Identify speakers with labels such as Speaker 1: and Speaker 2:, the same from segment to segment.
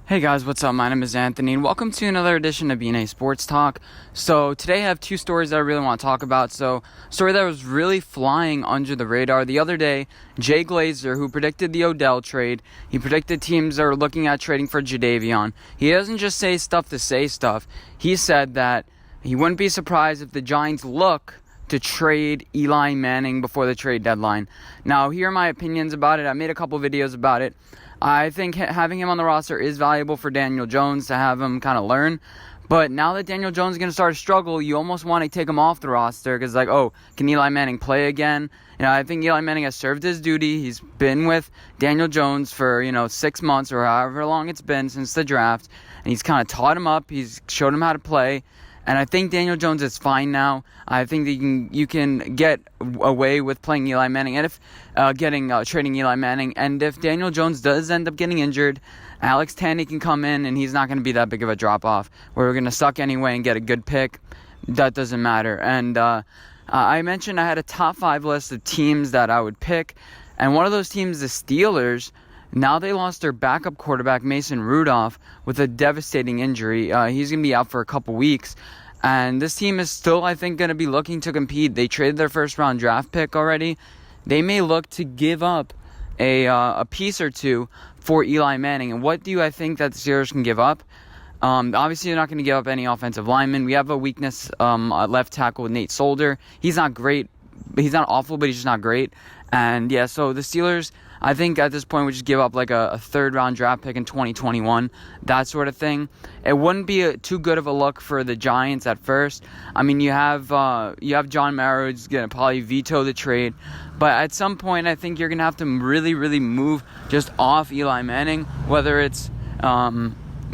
Speaker 1: Hey guys, what's up? My name is Anthony, and welcome to another edition of BNA Sports Talk. So today I have two stories that I really want to talk about. So, a story that was really flying under the radar. The other day, Jay Glazer, who predicted the Odell trade, he predicted teams are looking at trading for Jadeveon. He doesn't just say stuff to say stuff. He said that he wouldn't be surprised if the Giants look to trade Eli Manning before the trade deadline. Now, here are my opinions about it. I made a couple videos about it. I think having him on the roster is valuable for Daniel Jones to have him kind of learn. But now that Daniel Jones is going to start to struggle, you almost want to take him off the roster because, can Eli Manning play again? I think Eli Manning has served his duty. He's been with Daniel Jones for, 6 months or however long it's been since the draft. And he's kind of taught him up. He's showed him how to play. And I think Daniel Jones is fine now. I think that you can get away with playing Eli Manning and if trading Eli Manning. And if Daniel Jones does end up getting injured, Alex Tanney can come in and he's not going to be that big of a drop-off. We're going to suck anyway and get a good pick. That doesn't matter. And I mentioned I had a top 5 list of teams that I would pick. And one of those teams, the Steelers. Now they lost their backup quarterback, Mason Rudolph, with a devastating injury. He's going to be out for a couple weeks. And this team is still, I think, going to be looking to compete. They traded their first-round draft pick already. They may look to give up a piece or two for Eli Manning. And what do I think that the Steelers can give up? Obviously, they're not going to give up any offensive linemen. We have a weakness at left tackle with Nate Solder. He's not great. He's not awful, but he's just not great. And, so the Steelers, I think at this point would just give up like a third-round draft pick in 2021, that sort of thing. It wouldn't be too good of a look for the Giants at first. I mean, you have John Mara who's going to probably veto the trade. But at some point, I think you're going to have to really, really move just off Eli Manning, whether it's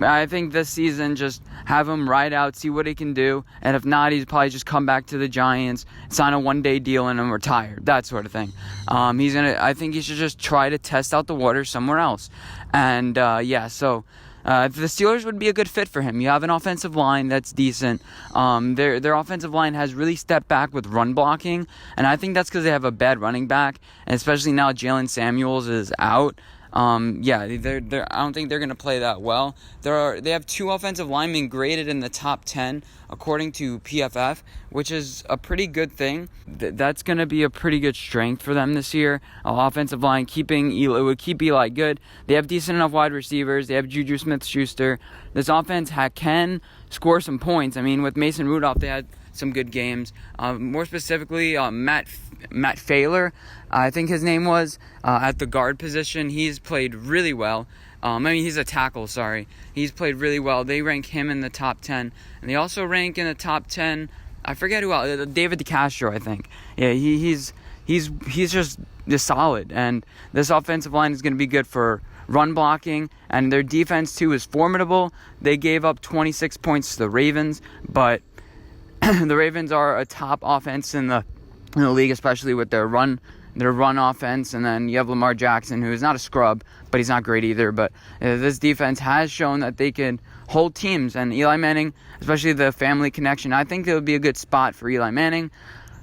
Speaker 1: I think this season, just have him ride out, see what he can do. And if not, he's probably just come back to the Giants, sign a one-day deal, and then retire. That sort of thing. I think he should just try to test out the water somewhere else. And, the Steelers would be a good fit for him. You have an offensive line that's decent. Their offensive line has really stepped back with run blocking. And I think that's because they have a bad running back. And especially now Jalen Samuels is out. I don't think they're going to play that well. They have 2 offensive linemen graded in the top 10 according to PFF, which is a pretty good thing. That's going to be a pretty good strength for them this year. Offensive line would keep Eli good. They have decent enough wide receivers. They have Juju Smith-Schuster. This offense can score some points. I mean, with Mason Rudolph, they had some good games. More specifically, Matt Failer, I think his name was, at the guard position. He's played really well. He's a tackle, sorry. He's played really well. They rank him in the top 10. And they also rank in the top 10, I forget who else, David DeCastro, I think. Yeah, he's just solid. And this offensive line is going to be good for run blocking. And their defense, too, is formidable. They gave up 26 points to the Ravens, but the Ravens are a top offense in the league, especially with their run offense. And then you have Lamar Jackson, who is not a scrub, but he's not great either. But this defense has shown that they can hold teams. And Eli Manning, especially the family connection, I think it would be a good spot for Eli Manning.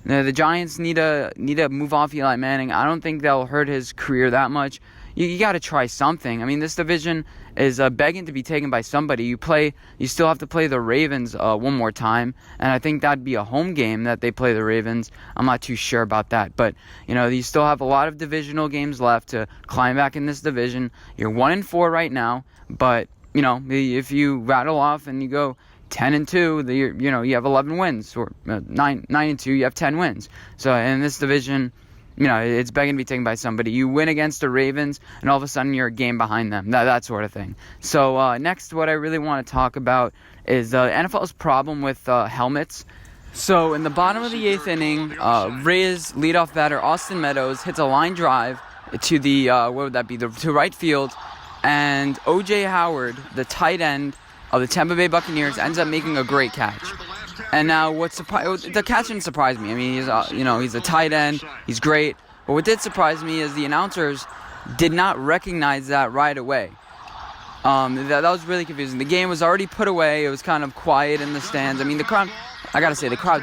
Speaker 1: The Giants need to move off Eli Manning. I don't think that'll hurt his career that much. You got to try something. I mean, this division is begging to be taken by somebody. You still have to play the Ravens one more time, and I think that'd be a home game that they play the Ravens. I'm not too sure about that, but you still have a lot of divisional games left to climb back in this division. You're 1-4 right now, but if you rattle off and you go 10-2, you have 11 wins, or 9-2, you have 10 wins. So in this division, it's begging to be taken by somebody. You win against the Ravens, and all of a sudden you're a game behind them. That sort of thing. So next, what I really want to talk about is NFL's problem with helmets. So in the bottom of the 8th inning, Rays leadoff batter Austin Meadows hits a line drive to the to right field, and O.J. Howard, the tight end of the Tampa Bay Buccaneers, ends up making a great catch. And now, the catch didn't surprise me. I mean, he's a tight end. He's great. But what did surprise me is the announcers did not recognize that right away. That was really confusing. The game was already put away. It was kind of quiet in the stands. I mean, the crowd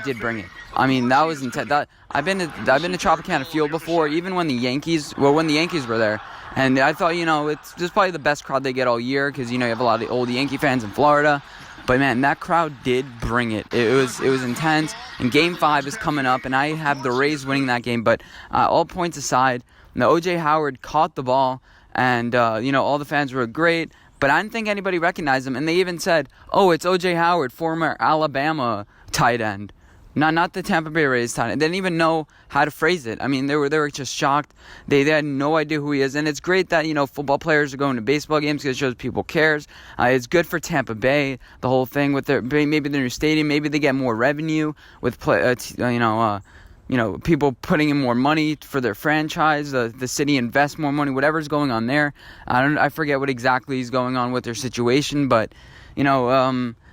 Speaker 1: did bring it. I mean, that was intense. I've been to Tropicana Field before, even when the Yankees were there. And I thought, it's just probably the best crowd they get all year because, you have a lot of the old Yankee fans in Florida. But, man, that crowd did bring it. It was intense. And Game 5 is coming up, and I have the Rays winning that game. But all points aside, O.J. Howard caught the ball, and, all the fans were great. But I didn't think anybody recognized him. And they even said, oh, it's O.J. Howard, former Alabama tight end. Not the Tampa Bay Rays tight end. They didn't even know how to phrase it. I mean, they were just shocked. They had no idea who he is. And it's great that, football players are going to baseball games because it shows people cares. It's good for Tampa Bay, the whole thing with maybe their new stadium. Maybe they get more revenue with people putting in more money for their franchise. The city invests more money. Whatever's going on there. I forget what exactly is going on with their situation, but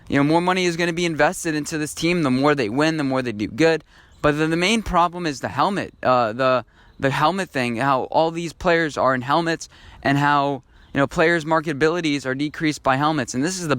Speaker 1: more money is going to be invested into this team. The more they win, the more they do good. But the main problem is the helmet. The helmet thing. How all these players are in helmets, and how players' marketabilities are decreased by helmets. And this is the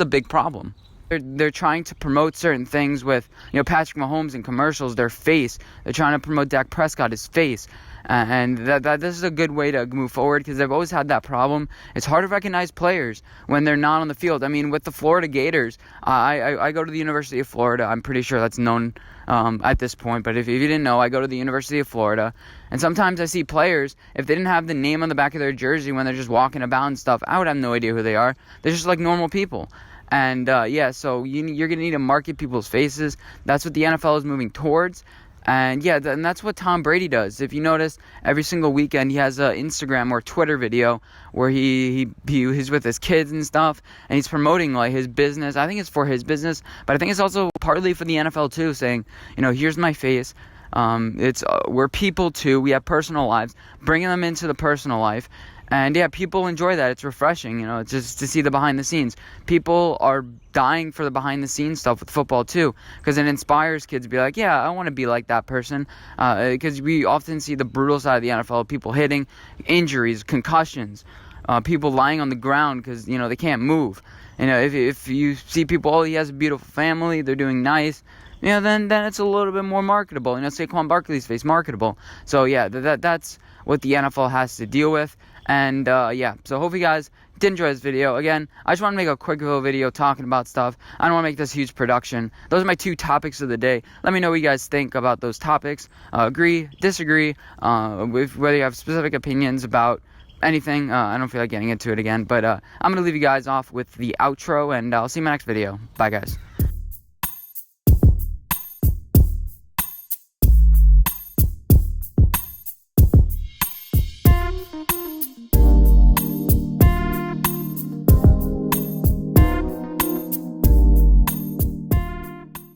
Speaker 1: big problem. They're trying to promote certain things with Patrick Mahomes in commercials, their face. They're trying to promote Dak Prescott, his face. And this is a good way to move forward because they've always had that problem. It's hard to recognize players when they're not on the field. I mean, with the Florida Gators, I go to the University of Florida. I'm pretty sure that's known at this point. But if you didn't know, I go to the University of Florida. And sometimes I see players, if they didn't have the name on the back of their jersey when they're just walking about and stuff, I would have no idea who they are. They're just like normal people. And, so you're going to need to market people's faces. That's what the NFL is moving towards. And, and that's what Tom Brady does. If you notice, every single weekend he has an Instagram or Twitter video where he's with his kids and stuff, and he's promoting, like, his business. I think it's for his business, but I think it's also partly for the NFL, too, saying, here's my face. We're people, too. We have personal lives. Bringing them into the personal life. And, people enjoy that. It's refreshing, just to see the behind-the-scenes. People are dying for the behind-the-scenes stuff with football, too, because it inspires kids to be like, I want to be like that person, because we often see the brutal side of the NFL, people hitting, injuries, concussions, people lying on the ground because, they can't move. If you see people, he has a beautiful family, they're doing nice, then it's a little bit more marketable. Saquon Barkley's face, marketable. So, that's what the NFL has to deal with. And, so hope you guys did enjoy this video. Again, I just want to make a quick little video talking about stuff. I don't want to make this huge production. Those are my 2 topics of the day. Let me know what you guys think about those topics. Agree, disagree, with whether you have specific opinions about anything. I don't feel like getting into it again. But I'm going to leave you guys off with the outro, and I'll see you in my next video. Bye, guys.